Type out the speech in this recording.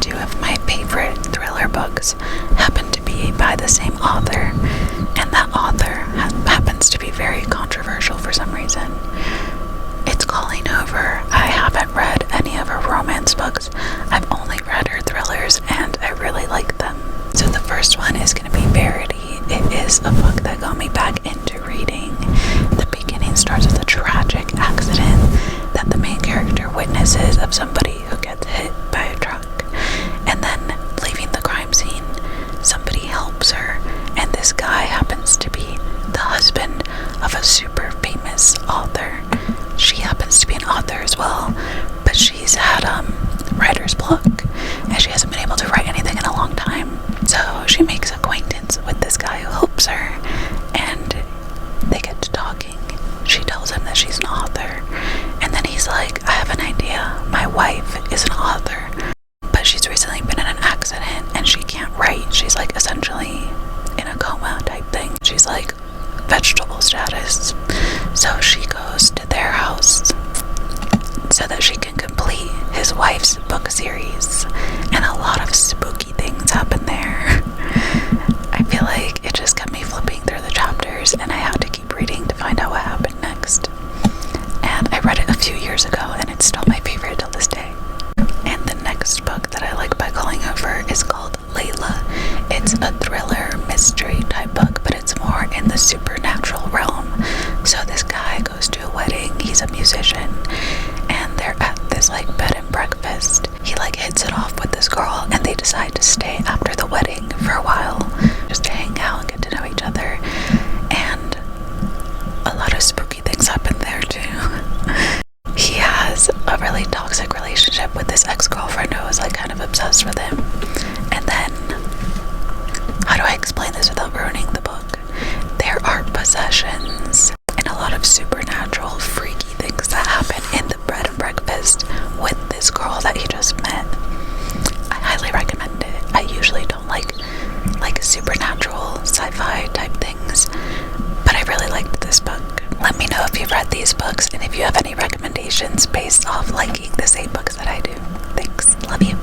two of my favorite thriller books happen to be by the same author, and that author happens to be very controversial for some reason. It's Colleen Hoover. I haven't read any of her romance books. I've only read her thrillers, and I really like them. So the first one is going to be Verity. It is a book that got me back into reading. The beginning starts with a tragic accident that the main character witnesses of somebody who gets hit by a truck. And then, leaving the crime scene, somebody helps her, and this guy happens to be the husband of a super famous author. She happens to be an author as well, but she's had writer's block, and she hasn't been able to write anything in a long time. So she makes acquaintance with this guy who helps her, and they get to talking. She tells him that she's an author, and then he's like, I have an idea. My wife is an author, but she's recently been in an accident and she can't write. She's like essentially in a coma type thing. She's like vegetable status. So she goes to their house so that she can complete his wife's book series, and a lot of spooky things happen there. I feel like it just kept me flipping through the chapters, and I had to keep reading to find out what happened next. And I read it a few years ago, and it's still my favorite till this day. And the next book that I like by Colleen Hoover is called Layla. It's a thriller mystery type book, but it's more in the supernatural realm. So this guy goes to a wedding. He's a musician, and they're at this like bed and breakfast. He like hits it off with this girl, and they decide to stay after the wedding for a while just to hang out and get to know each other. And a lot of spooky things happen there too. He has a really toxic relationship with this ex-girlfriend who is like kind of obsessed with him. And then, how do I explain this without ruining the book? There are possessions and a lot of supernatural freaky things that happen in the bed and breakfast with this girl that he just met. I highly recommend it. I usually don't like supernatural sci-fi type things, but I really liked this book. Let me know if you've read these books and if you have any recommendations based off liking the same books that I do. Thanks. Love you.